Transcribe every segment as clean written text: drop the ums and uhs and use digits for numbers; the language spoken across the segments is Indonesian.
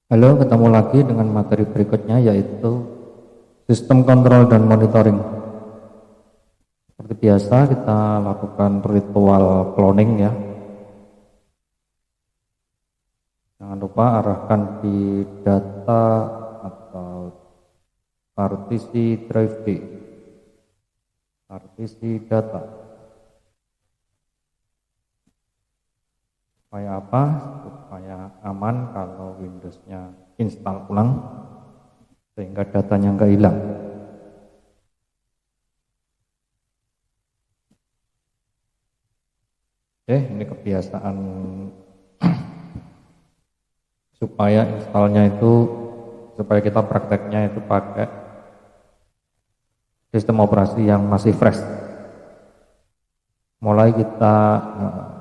Halo, ketemu lagi dengan materi berikutnya yaitu sistem kontrol dan monitoring. Seperti biasa kita lakukan ritual cloning ya. Jangan lupa arahkan di data atau partisi drive D, partisi data. Supaya apa? Supaya aman kalau Windows-nya install ulang sehingga datanya nggak hilang. Oke, ini kebiasaan supaya installnya itu, supaya kita prakteknya itu pakai sistem operasi yang masih fresh.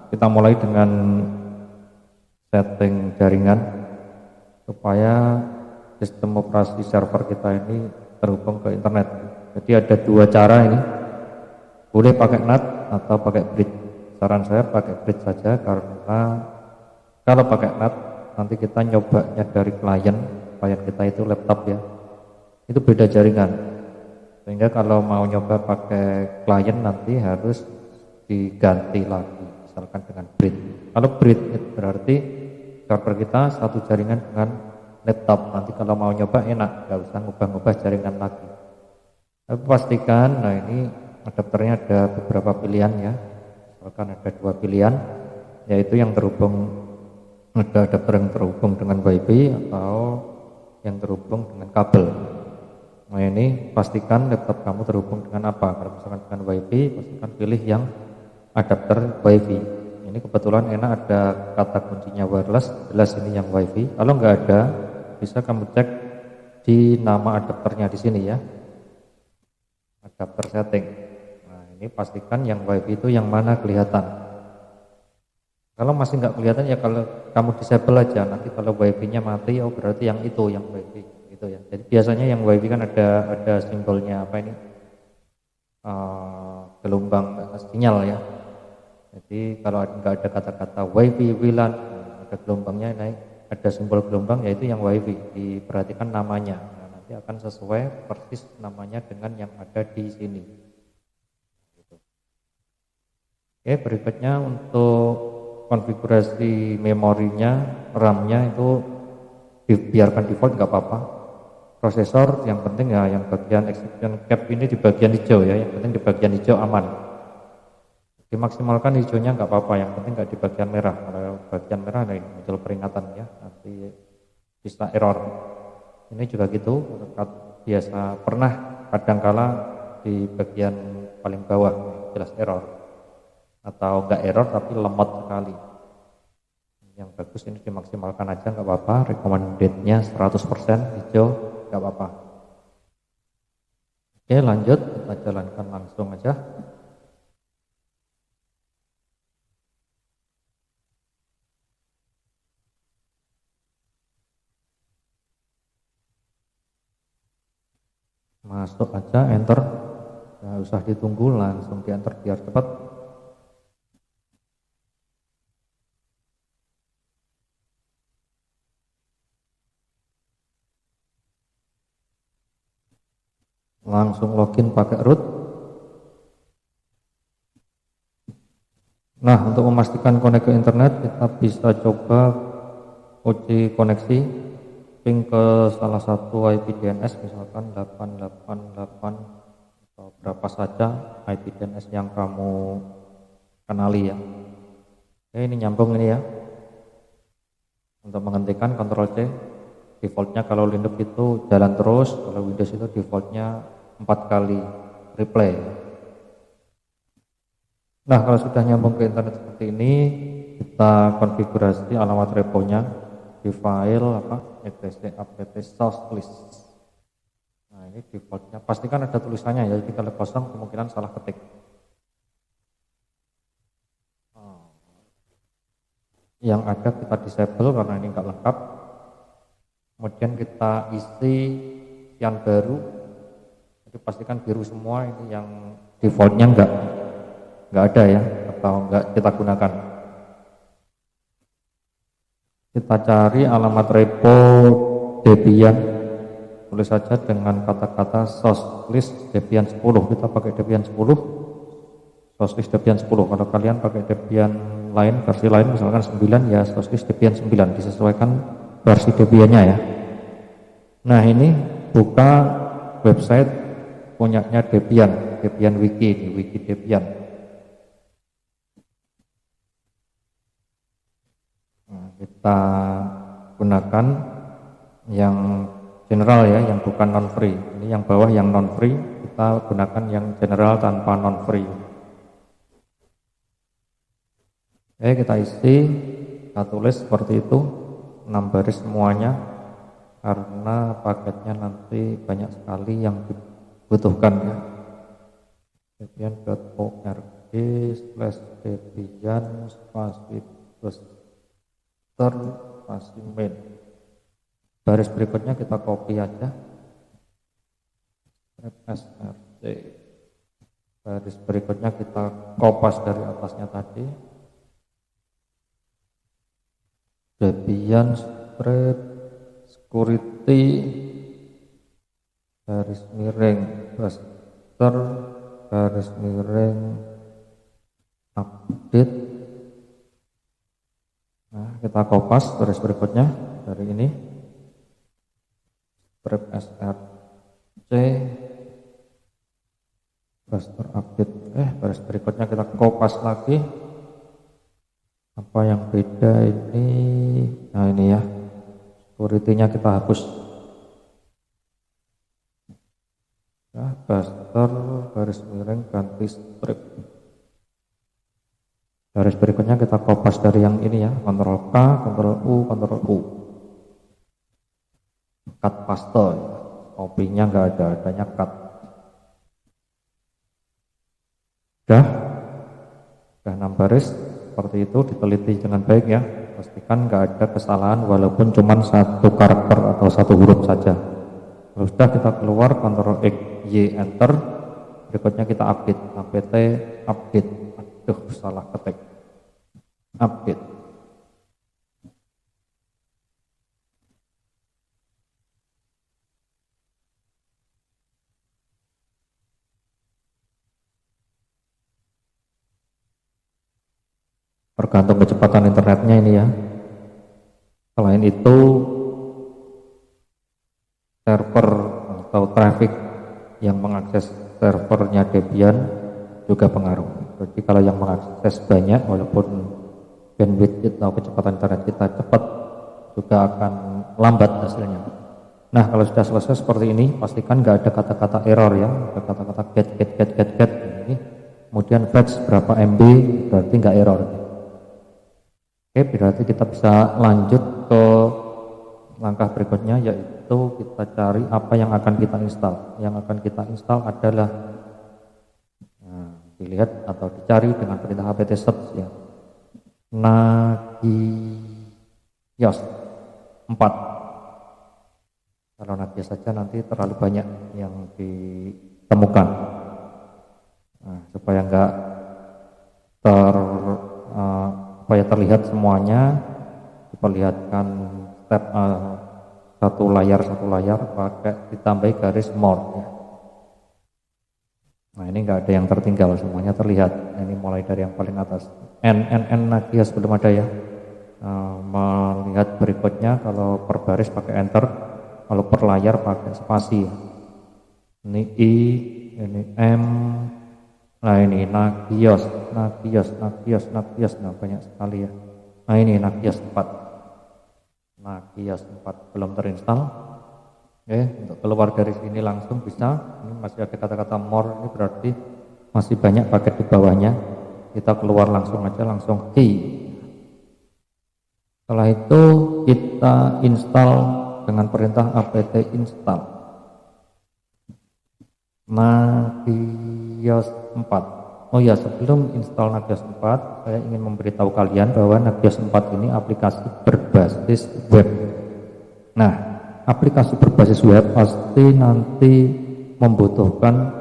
Kita mulai dengan setting jaringan supaya sistem operasi server kita ini terhubung ke internet. Jadi ada dua cara ini, boleh pakai NAT atau pakai bridge. Saran saya pakai bridge saja, karena kalau pakai NAT nanti kita nyobanya dari klien kita itu laptop ya, itu beda jaringan, sehingga kalau mau nyoba pakai klien nanti harus diganti lagi, misalkan dengan bridge. Kalau bridge itu berarti server kita satu jaringan dengan laptop, nanti kalau mau nyoba enak, nggak usah ngubah-ngubah jaringan lagi. Tapi pastikan, nah ini adapternya ada beberapa pilihan ya, misalkan ada dua pilihan, yaitu yang terhubung, ada adapter yang terhubung dengan WiFi atau yang terhubung dengan kabel. Nah ini pastikan laptop kamu terhubung dengan apa. Kalau misalkan dengan WiFi, pastikan pilih yang adapter WiFi. Ini kebetulan enak ada kata kuncinya wireless, jelas ini yang WiFi. Kalau nggak ada, bisa kamu cek di nama adapternya di sini ya, adapter setting. Nah ini pastikan yang WiFi itu yang mana kelihatan. Kalau masih nggak kelihatan ya kalau kamu disable aja, nanti kalau WiFi-nya mati, oh berarti yang itu yang WiFi gitu ya. Jadi biasanya yang WiFi kan ada simbolnya apa ini, gelombang sinyal ya. Jadi kalau nggak ada kata-kata WiFi WLAN, ada gelombangnya naik, ada simbol gelombang, yaitu yang WiFi. Diperhatikan namanya, nah, nanti akan sesuai persis namanya dengan yang ada di sini. Oke, berikutnya untuk konfigurasi memorinya, RAM-nya itu dibiarkan default nggak apa-apa. Prosesor yang penting ya, yang bagian exception cap ini di bagian hijau ya, yang penting di bagian hijau aman. Dimaksimalkan hijaunya nggak apa-apa, yang penting nggak di bagian merah. Kalau bagian merah nah ini muncul peringatan ya, nanti bisa error. Ini juga gitu, biasa pernah kadangkala di bagian paling bawah jelas error, atau enggak error tapi lemot sekali. Yang bagus ini dimaksimalkan aja nggak apa-apa, recommended-nya 100% hijau nggak apa-apa. Oke lanjut, kita jalankan langsung aja. Masuk aja, enter, nggak usah ditunggu, langsung di enter biar cepat. Langsung login pakai root. Nah untuk memastikan koneksi ke internet, kita bisa coba uji koneksi, ping ke salah satu IP DNS, misalkan 888 atau berapa saja IP DNS yang kamu kenali ya. Oke, ini nyambung ini ya. Untuk menghentikan Ctrl C, defaultnya kalau Linux itu jalan terus, kalau Windows itu defaultnya 4 kali replay. Nah kalau sudah nyambung ke internet seperti ini, kita konfigurasi alamat reponya di file etc apt source list. Nah ini defaultnya, pastikan ada tulisannya ya, jadi kalau kosong kemungkinan salah ketik. Yang ada kita disable karena ini enggak lengkap. Kemudian kita isi yang baru, jadi pastikan biru semua, ini yang defaultnya enggak ada ya, atau enggak kita gunakan. Kita cari alamat repo Debian, tulis saja dengan kata-kata sosslist Debian 10. Kita pakai Debian 10, sosslist Debian 10. Kalau kalian pakai Debian lain, versi lain misalkan 9, ya sosslist Debian 9, disesuaikan versi Debiannya ya. Nah, ini buka website punyanya Debian, Debian Wiki, di Wiki Debian. Nah, kita gunakan yang general ya, yang bukan non free. Ini yang bawah yang non free, kita gunakan yang general tanpa non free. Oke, kita isi, kita tulis seperti itu, 6 baris semuanya, karena paketnya nanti banyak sekali yang dibutuhkan ya. Debian.org/debian spasi booster spasi main. Baris berikutnya kita copy aja, src. Baris berikutnya kita kopas dari atasnya tadi, Debian spread security garis miring booster garis miring update. Nah, kita kopas baris berikutnya dari ini, spread src booster update. Baris berikutnya kita kopas lagi. Apa yang beda ini? Nah, ini ya, security-nya kita hapus ya, booster garis miring ganti strip. Baris berikutnya kita kopas dari yang ini ya, Ctrl K, Ctrl U, Ctrl U, cut paste ya. Copy-nya nggak ada, adanya cut. Udah 6 baris seperti itu, diteliti dengan baik ya, pastikan nggak ada kesalahan walaupun cuma 1 karakter atau 1 huruf saja. Kalau sudah, kita keluar, Ctrl X Y enter, berikutnya kita update, apt update. Aduh, salah ketik, update. Tergantung kecepatan internetnya ini ya. Selain itu, server atau traffic yang mengakses servernya Debian juga pengaruh. Jadi kalau yang mengakses banyak, walaupun bandwidth atau kecepatan internet kita cepat, juga akan lambat hasilnya. Nah, kalau sudah selesai seperti ini, pastikan nggak ada kata-kata error ya, ada kata-kata get ini. Kemudian fetch berapa MB, berarti nggak error. Oke, berarti kita bisa lanjut ke langkah berikutnya, yaitu kita cari apa yang akan kita install. Yang akan kita install adalah, nah, dilihat atau dicari dengan perintah apt search ya, Nagios 4. Kalau Nagios saja nanti terlalu banyak yang ditemukan. Nah, supaya enggak supaya terlihat semuanya, diperlihatkan step satu layar pakai ditambahi garis more ya. Nah, ini enggak ada yang tertinggal, semuanya terlihat. Nah, ini mulai dari yang paling atas, Nagios belum ada ya. Melihat berikutnya, kalau per baris pakai enter, kalau per layar pakai spasi. Ini I, ini M. Nah, ini Nagios, nah banyak sekali ya. Nah, ini Nagios 4 belum terinstall. Untuk keluar dari sini langsung bisa. Ini masih ada kata-kata more, ini berarti masih banyak paket di bawahnya. Kita keluar langsung aja, langsung key. Setelah itu kita install dengan perintah apt install Nagios 4. Oh ya, sebelum install Nagios 4, saya ingin memberitahu kalian bahwa Nagios 4 ini aplikasi berbasis web. Nah, aplikasi berbasis web pasti nanti membutuhkan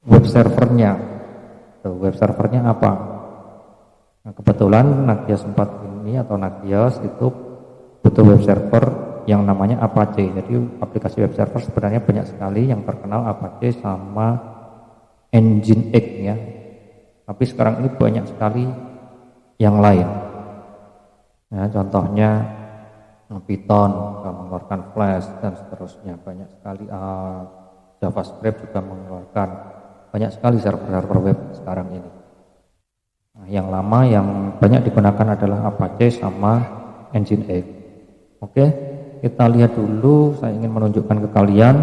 web servernya. Web servernya apa? Nah, kebetulan Nagios 4 ini atau Nagios itu butuh web server yang namanya Apache. Jadi aplikasi web server sebenarnya banyak sekali, yang terkenal Apache sama Nginx ya. Tapi sekarang ini banyak sekali yang lain. Ya, contohnya Python juga mengeluarkan Flash dan seterusnya, banyak sekali. JavaScript juga mengeluarkan, banyak sekali server-server web sekarang ini. Nah, yang lama yang banyak digunakan adalah Apache sama Nginx. Oke, kita lihat dulu. Saya ingin menunjukkan ke kalian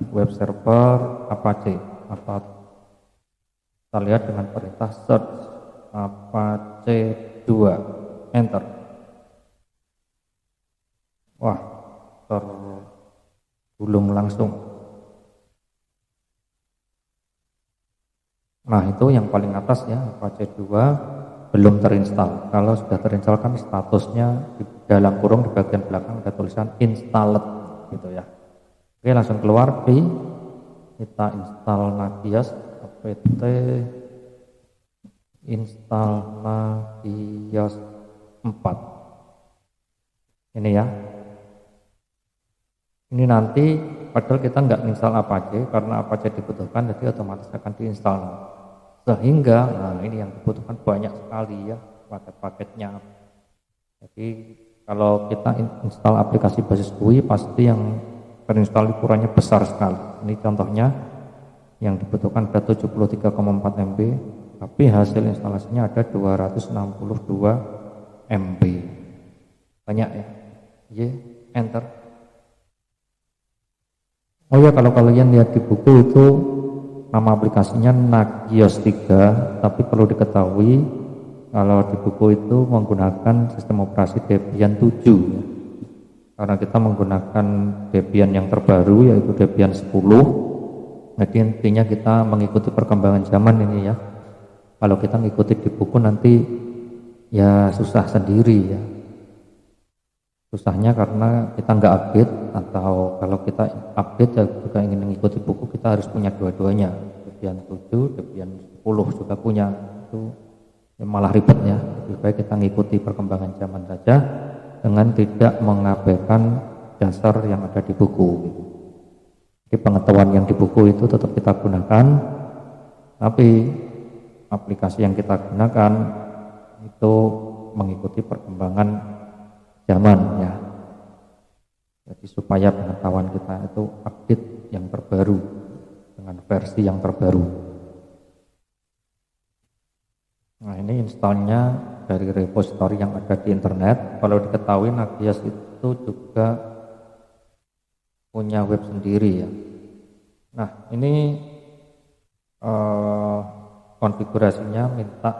web server Apache. Kita lihat dengan perintah search Apache 2, enter. Wah, tergulung langsung. Nah, itu yang paling atas ya, Apache 2 belum terinstall. Kalau sudah terinstall kan statusnya di dalam kurung di bagian belakang ada tulisan installed gitu ya. Oke, langsung keluar kita install Nagios apt install Nagios 4. Ini ya. Ini nanti padahal kita nggak install Apache karena Apache dibutuhkan, jadi otomatis akan diinstal. Sehingga, nah ini yang dibutuhkan banyak sekali ya paket-paketnya. Jadi kalau kita install aplikasi basis GUI pasti yang terinstall ukurannya besar sekali. Ini contohnya yang dibutuhkan ada 73,4 MB, tapi hasil instalasinya ada 262 MB. Banyak ya. Enter. Oh ya, kalau kalian lihat di buku itu nama aplikasinya Nagios 3, tapi perlu diketahui kalau di buku itu menggunakan sistem operasi Debian 7 ya. Karena kita menggunakan Debian yang terbaru yaitu Debian 10. Jadi intinya kita mengikuti perkembangan zaman ini ya. Kalau kita mengikuti di buku nanti ya susah sendiri ya. Susahnya karena kita nggak update, atau kalau kita update ya juga ingin mengikuti buku kita harus punya dua-duanya, Debian 7, Debian 10 juga punya, itu ya malah ribet ya. Lebih baik kita mengikuti perkembangan zaman saja dengan tidak mengabaikan dasar yang ada di buku. Jadi pengetahuan yang di buku itu tetap kita gunakan, tapi aplikasi yang kita gunakan itu mengikuti perkembangan zaman ya. Jadi supaya pengetahuan kita itu update yang terbaru dengan versi yang terbaru. Nah, ini installnya dari repository yang ada di internet. Kalau diketahui Nagios itu juga punya web sendiri ya. Nah, ini konfigurasinya minta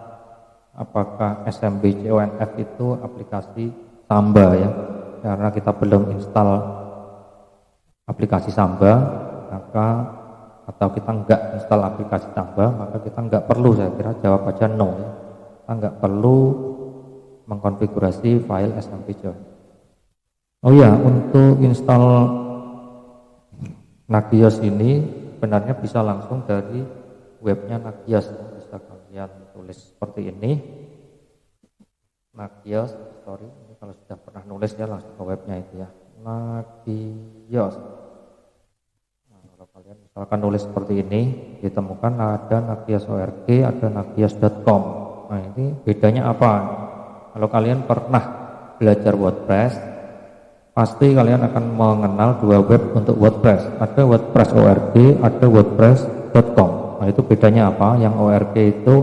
apakah SMBCONF itu aplikasi Samba ya, karena kita belum install aplikasi Samba, maka atau kita enggak install aplikasi Samba, maka kita enggak perlu, saya kira jawab aja no ya. Kita enggak perlu mengkonfigurasi file SMBC. Oh ya, untuk install Nagios ini sebenarnya bisa langsung dari webnya Nagios. Bisa kalian tulis seperti ini, Nagios, sorry. Kalau sudah pernah nulis ya langsung ke webnya itu ya, Nagios. Nah, kalau kalian misalkan nulis seperti ini, ditemukan ada Nagios.org, ada Nagios.com. Nah, ini bedanya apa? Kalau kalian pernah belajar WordPress, pasti kalian akan mengenal dua web untuk WordPress. Ada WordPress.org, ada WordPress.com. Nah, itu bedanya apa? Yang org itu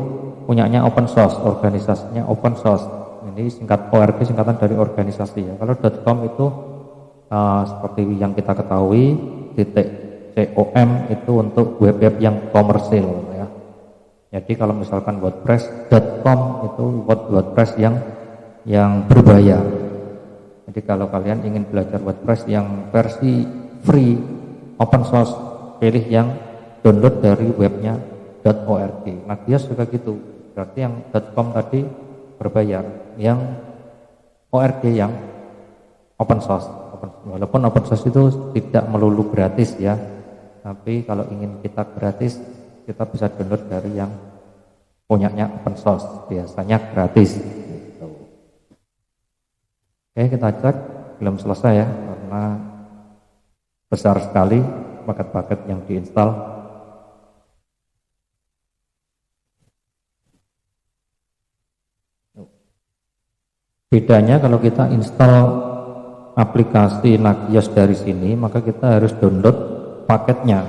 punyanya open source, organisasinya open source. Ini singkat ORG, singkatan dari organisasi ya. Kalau .com itu seperti yang kita ketahui, .com itu untuk web-web yang komersil ya. Jadi kalau misalkan WordPress.com itu WordPress yang berbayar. Jadi kalau kalian ingin belajar WordPress yang versi free open source, pilih yang download dari webnya .org. Nagios juga gitu. Berarti yang .com tadi berbayar, yang ORG yang open source. Walaupun open source itu tidak melulu gratis ya, tapi kalau ingin kita gratis, kita bisa download dari yang punyanya open source, biasanya gratis gitu. Oke, kita cek, belum selesai ya, karena besar sekali paket-paket yang diinstal. Bedanya kalau kita install aplikasi Nagios dari sini, maka kita harus download paketnya.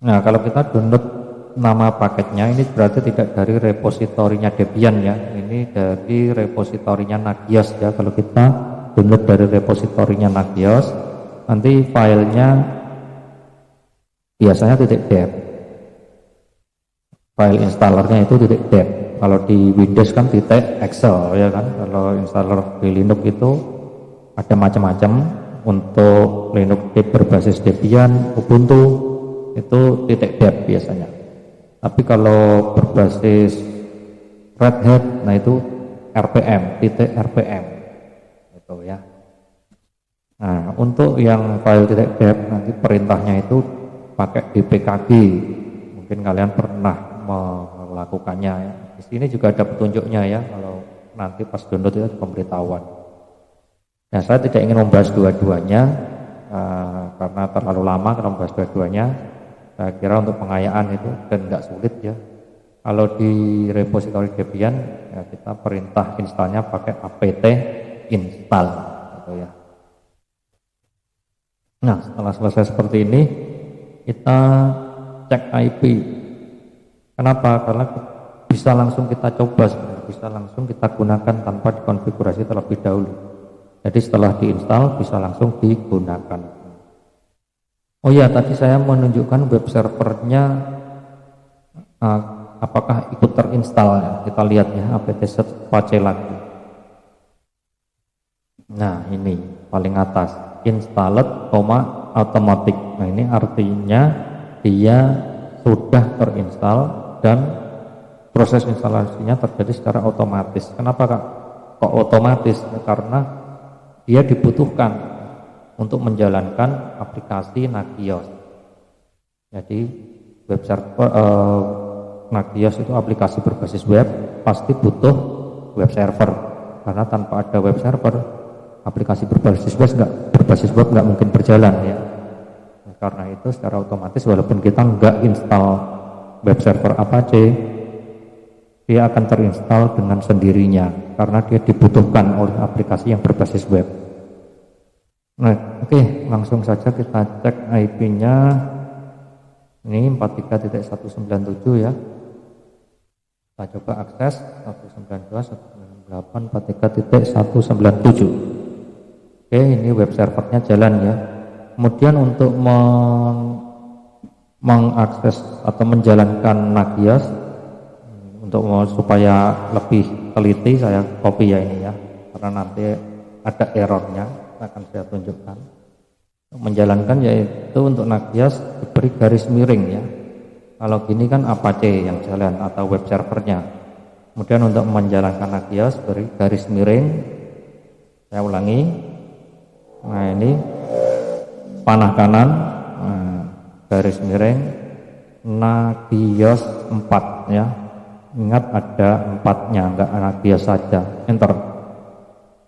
Nah, kalau kita download nama paketnya, ini berarti tidak dari repositorinya Debian ya, ini dari repositorinya Nagios ya. Kalau kita download dari repositorinya Nagios, nanti filenya biasanya .deb, file installernya itu .deb. Kalau di Windows kan .excel ya kan. Kalau installer di Linux itu ada macam-macam. Untuk Linux berbasis Debian, Ubuntu itu .deb biasanya. Tapi kalau berbasis Red Hat, nah itu rpm itu ya. Nah, untuk yang file .deb nanti perintahnya itu pakai dpkg. Mungkin kalian pernah melakukannya ya. Di sini juga ada petunjuknya ya, kalau nanti pas download itu ada pemberitahuan. Nah, saya tidak ingin membahas dua-duanya karena terlalu lama kalau membahas dua-duanya. Saya kira untuk pengayaan itu dan nggak sulit ya. Kalau di repositori Debian ya, kita perintah installnya pakai apt install gitu ya. Nah, setelah selesai seperti ini, kita cek IP. Kenapa? Karena bisa langsung kita coba, bisa langsung kita gunakan tanpa dikonfigurasi terlebih dahulu. Jadi setelah diinstal bisa langsung digunakan. Oh ya, tadi saya menunjukkan web servernya apakah ikut terinstall ya. Kita lihat ya, apt-set Apache lagi. Nah, ini paling atas, installed, automatic. Nah, ini artinya dia sudah terinstall dan proses instalasinya terjadi secara otomatis. Kenapa kok otomatis? Karena dia dibutuhkan untuk menjalankan aplikasi Nagios. Jadi web server Nagios itu aplikasi berbasis web, pasti butuh web server. Karena tanpa ada web server, aplikasi berbasis web nggak mungkin berjalan ya. Nah, karena itu secara otomatis walaupun kita nggak install web server Apache, dia akan terinstall dengan sendirinya karena dia dibutuhkan oleh aplikasi yang berbasis web. Nah, oke, langsung saja kita cek IP-nya. Ini 43.197 ya. Kita coba akses 192.168.43.197. Oke, ini web servernya jalan ya. Kemudian untuk mengakses atau menjalankan Nagios, supaya lebih teliti saya copy ya ini ya, karena nanti ada errornya, akan saya tunjukkan. Menjalankan yaitu untuk Nagios diberi garis miring ya. Kalau gini kan Apache yang jalan atau web servernya. Kemudian untuk menjalankan Nagios beri garis miring. Saya ulangi. Nah, ini panah kanan, garis miring Nagios 4 ya. Ingat ada 4-nya, enggak Nagios saja. Enter.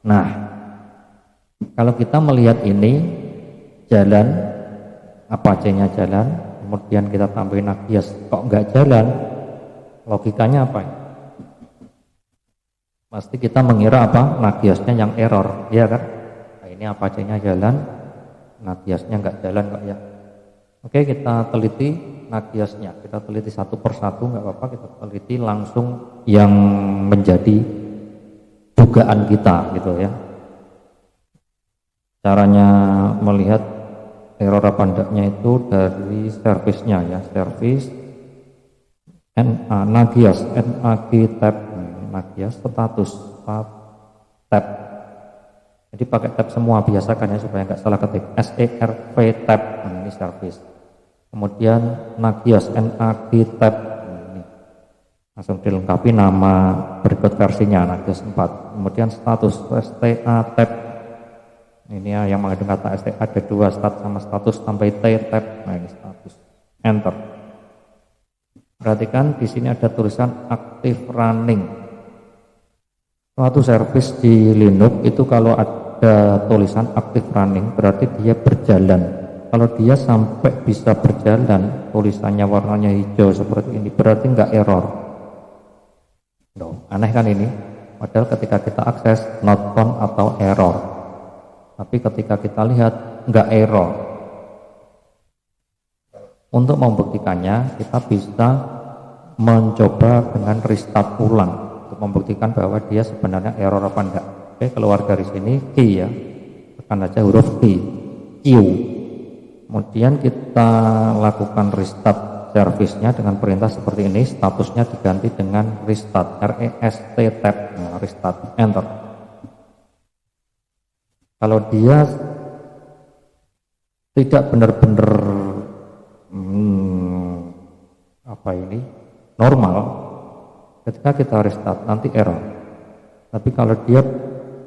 Nah, kalau kita melihat ini jalan, Apache-nya jalan, kemudian kita tambahin Nagios, kok enggak jalan? Logikanya apa? Pasti kita mengira apa? Nagiosnya yang error, ya kan? Nah, ini Apache-nya jalan, Nagiosnya enggak jalan kok ya. Oke, kita teliti Nagiosnya, kita teliti satu persatu, nggak apa-apa, kita teliti langsung yang menjadi dugaan kita gitu ya. Caranya melihat error apa enggaknya itu dari servisnya ya, service Nagios nag tab Nagios status tab. Jadi pakai tab semua, biasakan ya supaya nggak salah ketik, serv tab, ini service. Kemudian Nagios nag tab, ini langsung dilengkapi nama berikut versinya Nagios 4. Kemudian status sta tab, ini ya, yang mengandung kata sta ada 2, stat sama status tambah t tab. Nah, ini status, enter. Perhatikan di sini ada tulisan active running. Suatu service di Linux itu kalau ada tulisan active running berarti dia berjalan. Kalau dia sampai bisa berjalan, tulisannya warnanya hijau seperti ini, berarti nggak error. Loh, aneh kan ini? Padahal ketika kita akses not found atau error. Tapi ketika kita lihat nggak error. Untuk membuktikannya kita bisa mencoba dengan restart ulang untuk membuktikan bahwa dia sebenarnya error apa enggak. Oke, keluar dari sini key ya. Tekan aja huruf Q. Kemudian kita lakukan restart service-nya dengan perintah seperti ini, statusnya diganti dengan restart, REST tab, nah, restart, enter. Kalau dia tidak benar-benar normal, ketika kita restart nanti error. Tapi kalau dia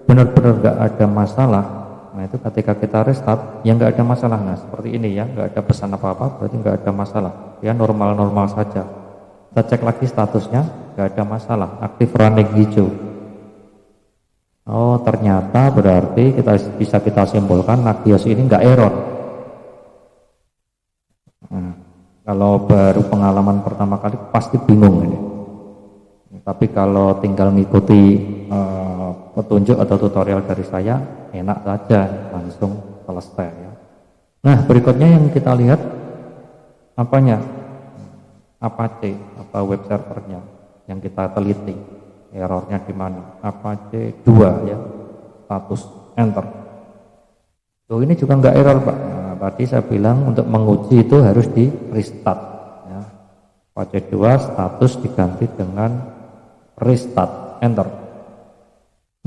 benar-benar nggak ada masalah, nah itu ketika kita restart yang nggak ada masalah. Nah seperti ini ya, nggak ada pesan apa-apa, berarti nggak ada masalah ya, normal-normal saja. Kita cek lagi statusnya, nggak ada masalah, active running hijau. Oh ternyata berarti kita simpulkan Nagios ini nggak error. Nah, kalau baru pengalaman pertama kali pasti bingung ini. Tapi kalau tinggal mengikuti petunjuk atau tutorial dari saya, enak saja, langsung selesai ya. Nah berikutnya yang kita lihat apanya, Apache atau web servernya yang kita teliti, errornya di mana, Apache 2 ya, status enter. Tuh ini juga nggak error Pak. Nah, tadi saya bilang untuk menguji itu harus di restart ya. Apache 2 status diganti dengan restart enter.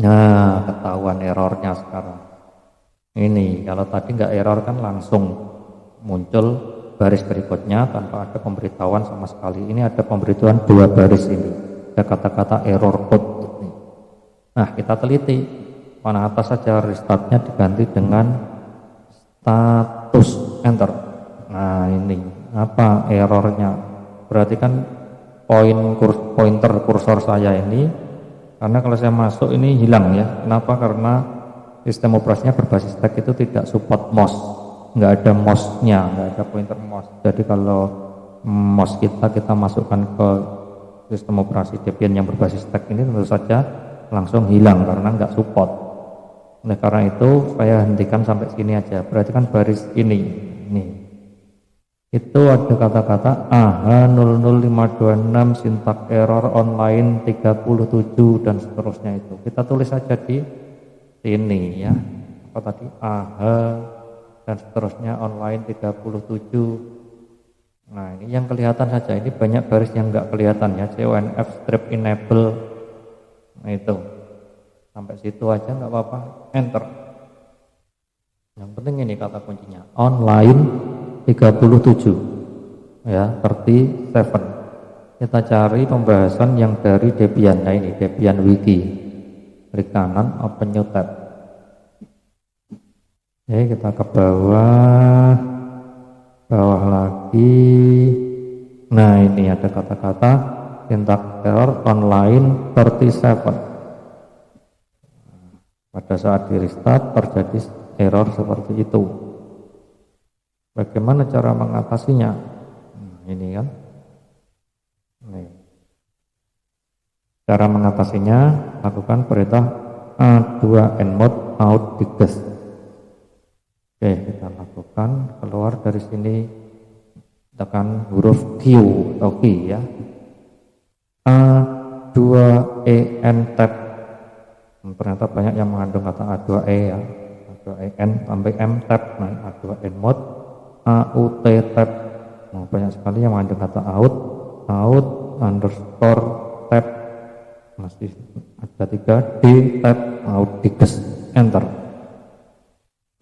Nah ketahuan errornya sekarang. Ini kalau tadi nggak error kan langsung muncul baris berikutnya tanpa ada pemberitahuan sama sekali. Ini ada pemberitahuan 2 baris ini, ada kata-kata error code ini. Nah kita teliti mana atas saja restartnya diganti dengan status enter. Nah ini apa errornya, berarti kan pointer kursor saya ini, karena kalau saya masuk ini hilang ya. Kenapa? Karena sistem operasinya berbasis TeX itu tidak support mouse, nggak ada mouse-nya, nggak ada pointer mouse. Jadi kalau mouse kita masukkan ke sistem operasi Debian yang berbasis TeX ini tentu saja langsung hilang karena nggak support. Nah karena itu saya hentikan sampai sini aja. Berarti kan baris ini itu ada kata-kata AH00526 sintak error online 37 dan seterusnya. Itu kita tulis saja di sini ya, apa tadi AH dan seterusnya online 37. Nah ini yang kelihatan saja, ini banyak baris yang enggak kelihatan ya, CONF strip enable. Nah itu sampai situ aja nggak apa-apa, enter. Yang penting ini kata kuncinya online 37 ya, 37. Kita cari pembahasan yang dari Debian. Nah ini Debian Wiki, klik kanan open new tab. Oke kita ke bawah lagi. Nah ini ada kata-kata sintak error online 37. Pada saat di restart terjadi error seperti itu. Bagaimana cara mengatasinya? Ini kan. Nih. Cara mengatasinya, lakukan perintah A2nmod out diges. Oke, kita lakukan, keluar dari sini, tekan huruf Q atau key ya. A2en tab. Ternyata banyak yang mengandung kata A2e ya, A2en sampai M tab. Nah, A2nmod AUT tab. Nah, banyak sekali yang mengandung kata out underscore tab, masih ada 3 D tab out diges enter.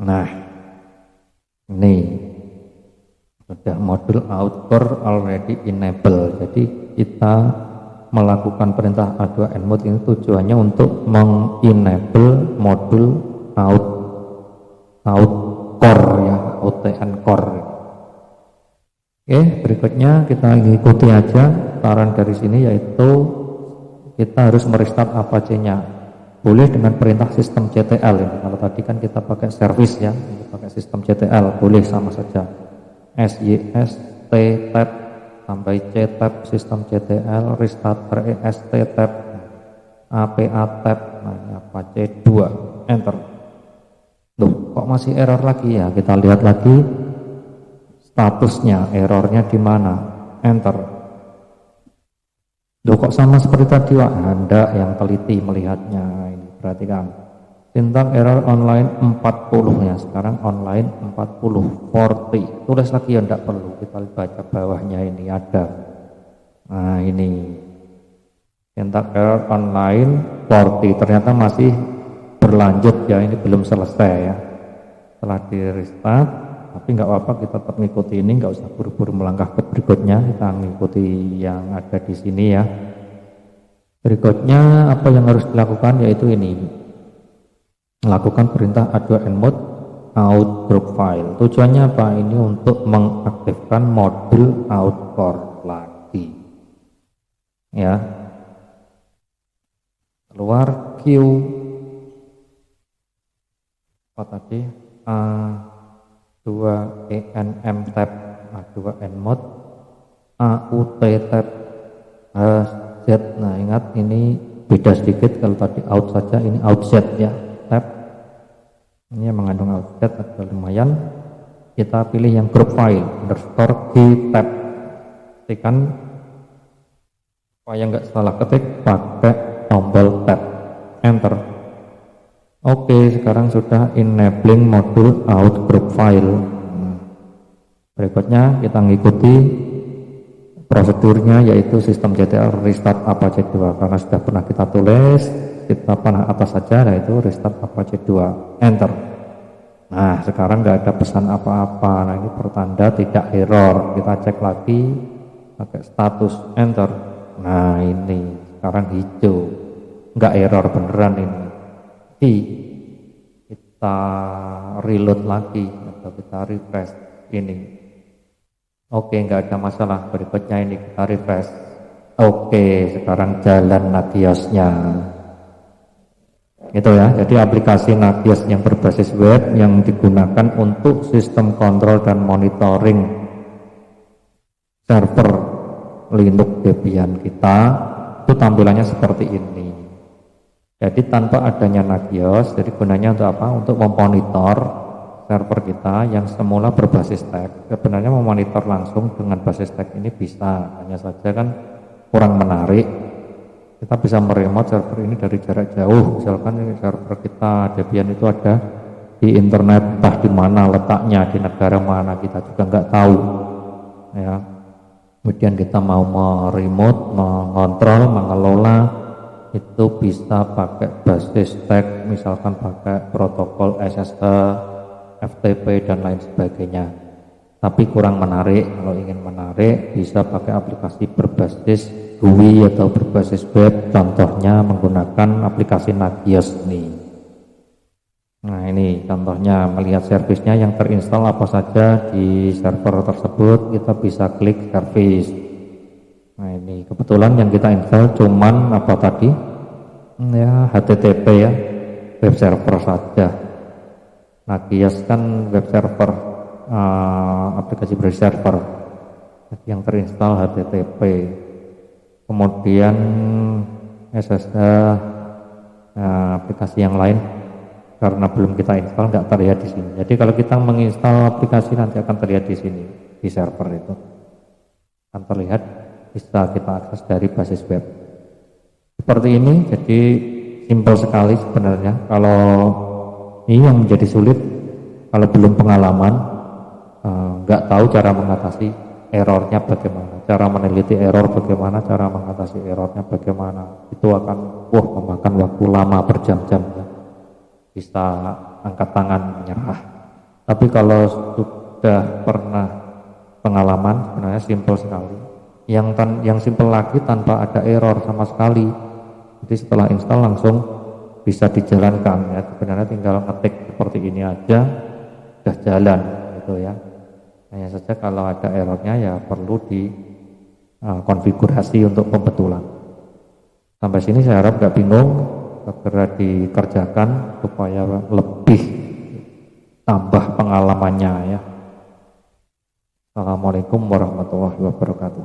Nah ini sudah modul outcore already enable. Jadi kita melakukan perintah A2nmod ini tujuannya untuk mengenable modul core ya, OTN core. Oke, berikutnya kita ikuti aja saran dari sini, yaitu kita harus merestart Apache-nya. boleh dengan perintah sistem CTL ini. Kalau tadi kan kita pakai service ya, ini pakai sistem CTL, boleh sama saja. SYS T tab tambah C tab sistem CTL, restart REST tab, APA tab, nah ini apa, C2, enter. Loh, kok masih error lagi ya? Kita lihat lagi statusnya, errornya di mana, enter. Loh, kok sama seperti tadi, Pak? Anda yang teliti melihatnya ini, perhatikan. Tentang error online 40 ya, sekarang online 40. Tulis lagi ya, enggak perlu, kita baca bawahnya ini ada. Nah ini tentang error online 40, ternyata masih berlanjut ya, ini belum selesai ya. Setelah di restart, tapi nggak apa-apa, kita tetap mengikuti ini, nggak usah buru-buru melangkah ke berikutnya, kita mengikuti yang ada di sini ya. Berikutnya apa yang harus dilakukan, yaitu ini, melakukan perintah A2 mode out group file. Tujuannya apa? Ini untuk mengaktifkan modul outcore lagi ya. Keluar Q apa tadi, A2 tab, A2 mode, AUT tab, Z. Nah ingat ini beda sedikit, kalau tadi out saja, ini out Z ya, tab ini yang mengandung out Z, agak lumayan. Kita pilih yang group file underscore G tab, tekan supaya nggak salah ketik, pakai tombol tab, enter. Oke, sekarang sudah enabling modul out group file. Berikutnya kita mengikuti prosedurnya, yaitu sistem CTL restart Apache 2, karena sudah pernah kita tulis, kita panah atas saja, yaitu restart Apache 2, enter. Nah sekarang nggak ada pesan apa-apa, nah ini pertanda tidak error. Kita cek lagi pakai status, enter. Nah ini sekarang hijau, nggak error beneran ini. Kita reload lagi atau kita refresh ini. Oke, nggak ada masalah. Berikutnya ini kita refresh. Oke, sekarang jalan Nagiosnya. Itu ya, jadi aplikasi Nagios yang berbasis web yang digunakan untuk sistem kontrol dan monitoring server Linux Debian kita, itu tampilannya seperti ini. Jadi tanpa adanya Nagios, jadi gunanya untuk apa? Untuk memonitor server kita yang semula berbasis tag. Sebenarnya memonitor langsung dengan basis tag ini bisa, hanya saja kan kurang menarik. Kita bisa meremote server ini dari jarak jauh. Misalkan ini server kita Debian itu ada di internet, entah di mana letaknya, di negara mana, kita juga nggak tahu. Ya. Kemudian kita mau meremote, mengontrol, mengelola, itu bisa pakai basis tag, misalkan pakai protokol SSH, FTP dan lain sebagainya. Tapi kurang menarik. Kalau ingin menarik bisa pakai aplikasi berbasis GUI atau berbasis web, contohnya menggunakan aplikasi Nagios ini. Nah ini contohnya, melihat servisnya yang terinstall apa saja di server tersebut, kita bisa klik service. Nah ini kebetulan yang kita install cuman apa tadi ya, HTTP ya, web server saja. Nagios kan web server, aplikasi berbasis server. Yang terinstall HTTP, kemudian SSH, aplikasi yang lain karena belum kita install nggak terlihat di sini. Jadi kalau kita menginstal aplikasi nanti akan terlihat di sini, di server itu akan terlihat, bisa kita akses dari basis web seperti ini. Jadi simpel sekali sebenarnya. Kalau ini yang menjadi sulit, kalau belum pengalaman, nggak tahu cara mengatasi errornya bagaimana, cara meneliti error bagaimana, cara mengatasi errornya bagaimana, itu akan memakan waktu lama berjam-jam ya. Bisa angkat tangan menyerah. Tapi kalau sudah pernah pengalaman, sebenarnya simpel sekali. Yang simpel lagi, tanpa ada error sama sekali. Jadi setelah install langsung bisa dijalankan ya. Sebenarnya tinggal ngetik seperti ini aja sudah jalan gitu ya. Hanya saja kalau ada errornya ya perlu di konfigurasi untuk pembetulan. Sampai sini saya harap nggak bingung. segera dikerjakan supaya lebih tambah pengalamannya ya. Assalamualaikum warahmatullahi wabarakatuh.